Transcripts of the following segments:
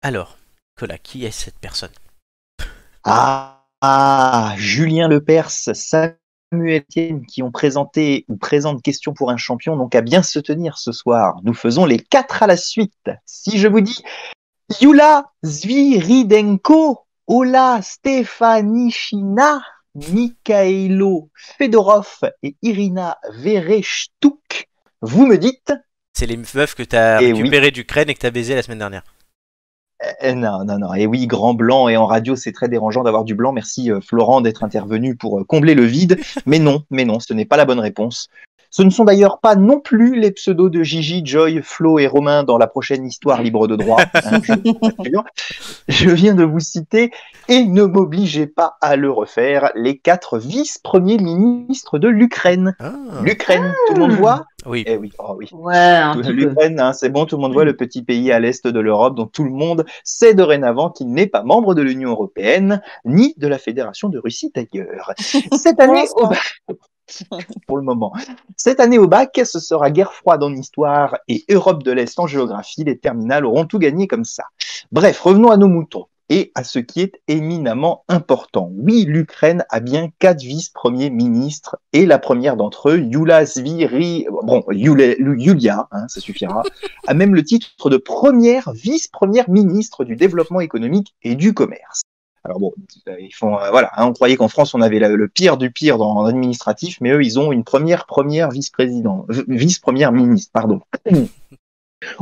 Alors, Nicolas, qui est cette personne? Julien Lepers, Samuel Etienne qui ont présenté ou présentent Question pour un champion, donc à bien se tenir ce soir. Nous faisons les 4 à la suite. Si je vous dis Yula Zviridenko, Ola Stefanichina, Mikhailo Fedorov et Irina Vereshchuk, vous me dites? C'est les meufs que t'as récupérées d'Ukraine et que t'as baisé la semaine dernière. Non. Et oui, grand blanc, et en radio, c'est très dérangeant d'avoir du blanc. Merci Florent d'être intervenu pour combler le vide. Mais non, ce n'est pas la bonne réponse. Ce ne sont d'ailleurs pas non plus les pseudos de Gigi, Joy, Flo et Romain dans la prochaine histoire libre de droit. Je viens de vous citer, et ne m'obligez pas à le refaire, les 4 vice-premiers ministres de l'Ukraine. L'Ukraine, tout le monde voit? Oui. Eh oui, oh oui. Ouais, l'Ukraine, c'est bon, tout le monde voit le petit pays à l'est de l'Europe, dont tout le monde sait dorénavant qu'il n'est pas membre de l'Union européenne, ni de la Fédération de Russie d'ailleurs. Cette année, pour le moment. Cette année au bac, ce sera guerre froide en histoire et Europe de l'Est en géographie. Les terminales auront tout gagné comme ça. Bref, revenons à nos moutons et à ce qui est éminemment important. Oui, l'Ukraine a bien 4 vice-premiers ministres et la première d'entre eux, Yulia, ça suffira, a même le titre de première vice-première ministre du développement économique et du commerce. Alors bon, ils font on croyait qu'en France on avait le pire du pire dans l'administratif, mais eux ils ont une première vice-première ministre, pardon.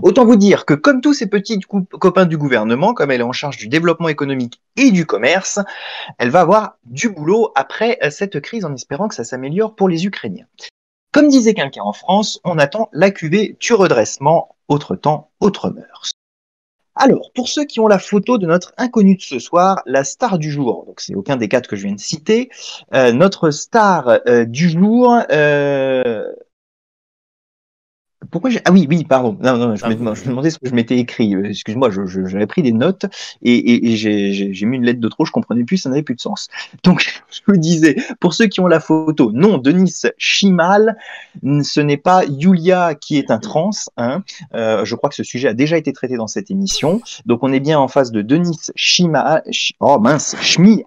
Autant vous dire que comme tous ces petits copains du gouvernement, comme elle est en charge du développement économique et du commerce, elle va avoir du boulot après cette crise en espérant que ça s'améliore pour les Ukrainiens. Comme disait quelqu'un en France, on attend la cuvée du redressement, autre temps, autre mœurs. Alors, pour ceux qui ont la photo de notre inconnu de ce soir, la star du jour, donc c'est aucun des 4 que je viens de citer, notre star du jour... Pourquoi Ah oui, pardon. Non, je me demandais ce que je m'étais écrit. Excuse-moi, j'avais pris des notes et j'ai mis une lettre de trop, je comprenais plus, ça n'avait plus de sens. Donc, je vous disais, pour ceux qui ont la photo, non, Denis Chimal, ce n'est pas Yulia qui est un trans. Je crois que ce sujet a déjà été traité dans cette émission. Donc, on est bien en face de Denis Chimal. Schmial.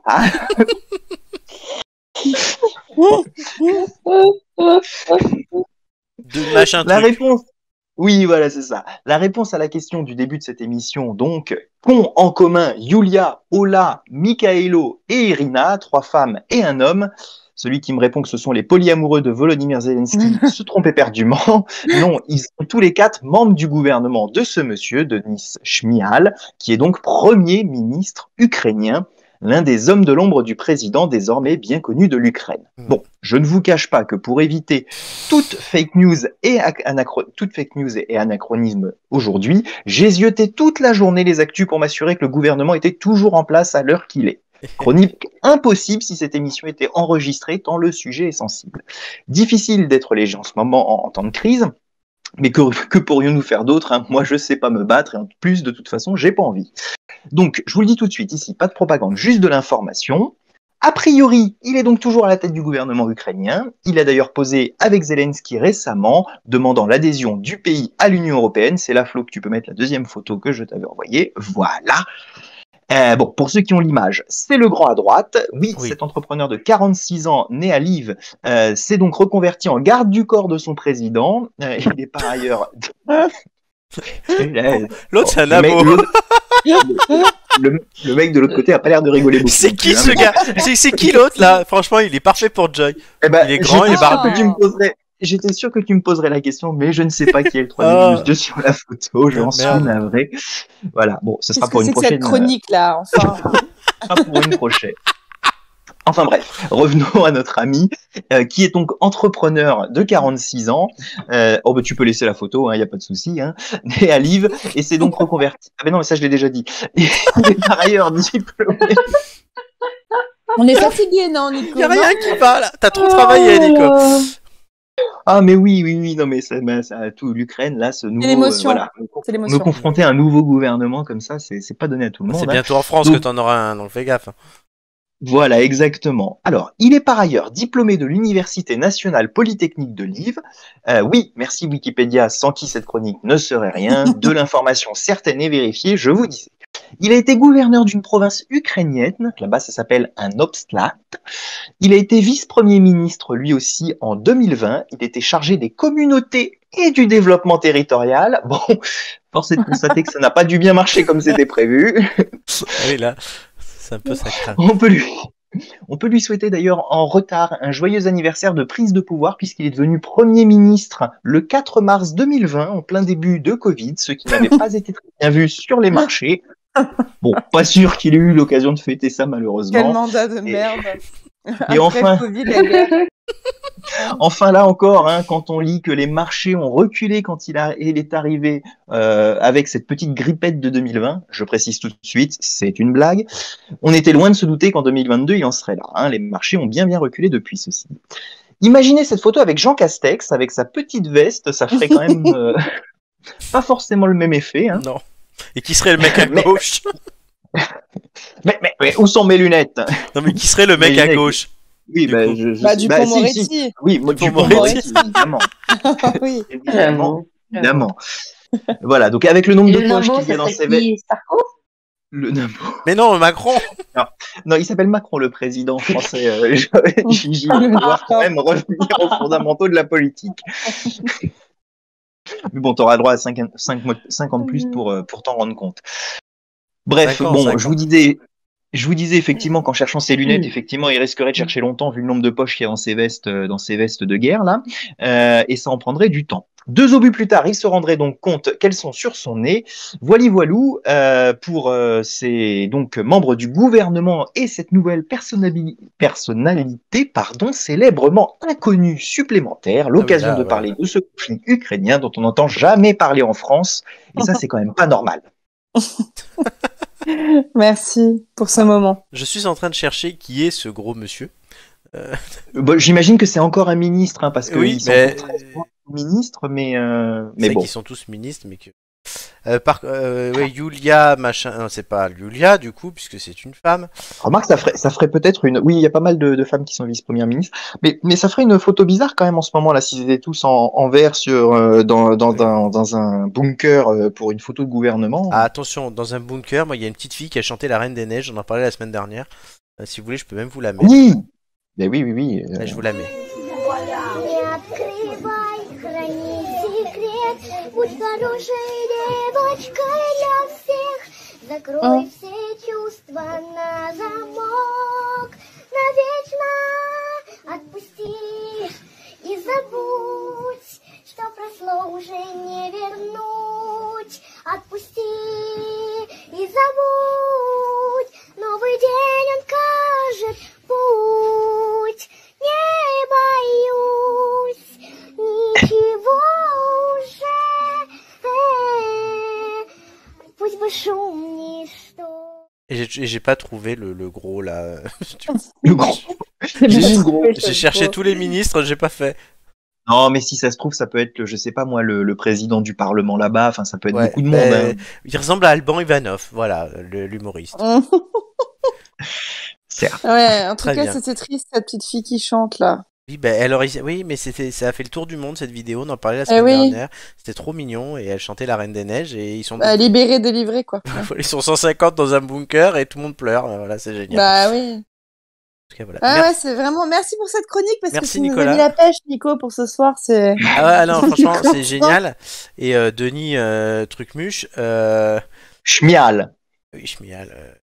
La réponse, oui, voilà, c'est ça. La réponse à la question du début de cette émission, donc, qu'ont en commun Yulia, Ola, Mikhailo et Irina, 3 femmes et un homme? Celui qui me répond que ce sont les polyamoureux de Volodymyr Zelensky se trompe éperdument. Non, ils sont tous les 4 membres du gouvernement de ce monsieur, Denis Shmyhal, qui est donc premier ministre ukrainien, l'un des hommes de l'ombre du président désormais bien connu de l'Ukraine. Bon, je ne vous cache pas que pour éviter toute fake news et anachronisme aujourd'hui, j'ai zioté toute la journée les actus pour m'assurer que le gouvernement était toujours en place à l'heure qu'il est. Chronique impossible si cette émission était enregistrée tant le sujet est sensible. Difficile d'être léger en ce moment en temps de crise, mais que pourrions-nous faire d'autre? Moi, je sais pas me battre et en plus, de toute façon, j'ai pas envie. Donc, je vous le dis tout de suite ici, pas de propagande, juste de l'information. A priori, il est donc toujours à la tête du gouvernement ukrainien. Il a d'ailleurs posé avec Zelensky récemment, demandant l'adhésion du pays à l'Union européenne. C'est là, Flo, que tu peux mettre la deuxième photo que je t'avais envoyée. Voilà. Bon, pour ceux qui ont l'image, c'est le grand à droite. Oui, cet entrepreneur de 46 ans, né à Lviv, s'est donc reconverti en garde du corps de son président. Il est par ailleurs... L'autre, c'est un amour. Le mec de l'autre côté a pas l'air de rigoler beaucoup. C'est qui ce gars? C'est qui l'autre là? Franchement, il est parfait pour Joy. Il est grand, il est barbu. J'étais sûr que tu me poserais la question, mais je ne sais pas qui est le troisième monsieur sur la photo. J'en suis navré. Voilà. Bon, ce sera pour une prochaine. C'est cette chronique là, enfin. Ce sera pour une prochaine. Enfin bref, revenons à notre ami, qui est donc entrepreneur de 46 ans. Tu peux laisser la photo, il n'y a pas de souci. Né à Lviv, et c'est donc reconverti. Ah mais non, mais ça je l'ai déjà dit. Il est par ailleurs diplômé. On est fatigué, non, Nico? Il n'y a rien qui va là. T'as trop travaillé, Nico. Ah mais oui, non mais ça tout l'Ukraine là, ce nouveau, c'est l'émotion. Me confronter à un nouveau gouvernement comme ça, c'est pas donné à tout le monde. C'est bientôt en France que t'en auras un, donc fais gaffe. Voilà, exactement. Alors, il est par ailleurs diplômé de l'Université nationale polytechnique de Lviv. Oui, merci Wikipédia, sans qui cette chronique ne serait rien. De l'information certaine et vérifiée, je vous disais. Il a été gouverneur d'une province ukrainienne, là-bas ça s'appelle un obstat. Il a été vice-premier ministre lui aussi en 2020. Il était chargé des communautés et du développement territorial. Bon, force est de constater que ça n'a pas dû bien marcher comme c'était prévu. Oui, là, c'est un peu sacré. On peut lui souhaiter d'ailleurs en retard un joyeux anniversaire de prise de pouvoir puisqu'il est devenu Premier ministre le 4 mars 2020 en plein début de Covid, ce qui n'avait pas été très bien vu sur les marchés. Bon, pas sûr qu'il ait eu l'occasion de fêter ça malheureusement. Quel mandat de merde. Et enfin, Covid, la guerre. enfin là encore, hein, quand on lit que les marchés ont reculé quand il est arrivé avec cette petite grippette de 2020, je précise tout de suite, c'est une blague, on était loin de se douter qu'en 2022 il en serait là. Hein, les marchés ont bien reculé depuis ceci. Imaginez cette photo avec Jean Castex, avec sa petite veste, ça ferait quand même pas forcément le même effet. Hein. Non. Et qui serait le mec à gauche? Mais où sont mes lunettes? Non, mais qui serait le mec à gauche? Oui, Dupond-Moretti. Si. Oui, Dupond-Moretti, évidemment. Oui. Évidemment. Voilà, donc avec le nombre de poches qu'il y a dans ses vestes. Mais non, Macron. Non, il s'appelle Macron, le président français. J'y vais pouvoir quand même revenir aux fondamentaux de la politique. Mais bon, t'auras droit à 5 ans de plus pour t'en rendre compte. Bref, je vous disais effectivement qu'en cherchant ses lunettes, effectivement, il risquerait de chercher longtemps vu le nombre de poches qu'il y a dans ses vestes de guerre là, et ça en prendrait du temps. 2 obus plus tard, il se rendrait donc compte qu'elles sont sur son nez. Voilou, pour ces donc membres du gouvernement et cette nouvelle personnalité, célèbrement inconnue supplémentaire, l'occasion de parler de ce conflit ukrainien dont on n'entend jamais parler en France, et ça c'est quand même pas normal. Merci pour ce moment. Je suis en train de chercher qui est ce gros monsieur. J'imagine que c'est encore un ministre, hein, parce que oui, ils sont très ministres, mais bon. Ils sont tous ministres, mais que. Yulia, machin. Non, c'est pas Yulia, du coup, puisque c'est une femme. Remarque, ça ferait peut-être une. Oui, il y a pas mal de femmes qui sont vice-premières ministres, mais ça ferait une photo bizarre quand même en ce moment là, s'ils étaient tous en vert dans un bunker pour une photo de gouvernement. Ah, attention, dans un bunker, moi, il y a une petite fille qui a chanté La Reine des Neiges. On en parlait la semaine dernière. Si vous voulez, je peux même vous la mettre. Oui. Mais oui. Là, je vous la mets. Будь хорошей девочкой для всех, закрой все чувства на замок, навечно отпусти и забудь, что прошло уже не вернуть. Отпусти и забудь, новый день он кажет путь, не боюсь ничего уже. Пусть бы шум ничто. Et j'ai pas trouvé le gros là. Le gros. J'ai cherché tous les ministres, j'ai pas fait. Non, mais si ça se trouve, ça peut être, je sais pas moi, le président du Parlement là-bas. Enfin, ça peut être beaucoup de monde. Hein. Il ressemble à Alban Ivanov, voilà, l'humoriste. Certes. Ouais, en tout cas, c'était triste cette petite fille qui chante là. Oui, mais ça a fait le tour du monde cette vidéo, on en parlait la semaine dernière. C'était trop mignon et elle chantait La Reine des Neiges et ils sont libérés, délivrés quoi. Ils sont 150 dans un bunker et tout le monde pleure. Voilà, c'est génial. Bah oui. En tout cas, voilà. Ouais, c'est vraiment. Merci pour cette chronique parce merci, que tu Nicolas. nous as mis la pêche, Nico, pour ce soir. C'est. Ah ouais, non, franchement, c'est génial. Et Denis Trucmuche. Schmial. Oui, Schmial.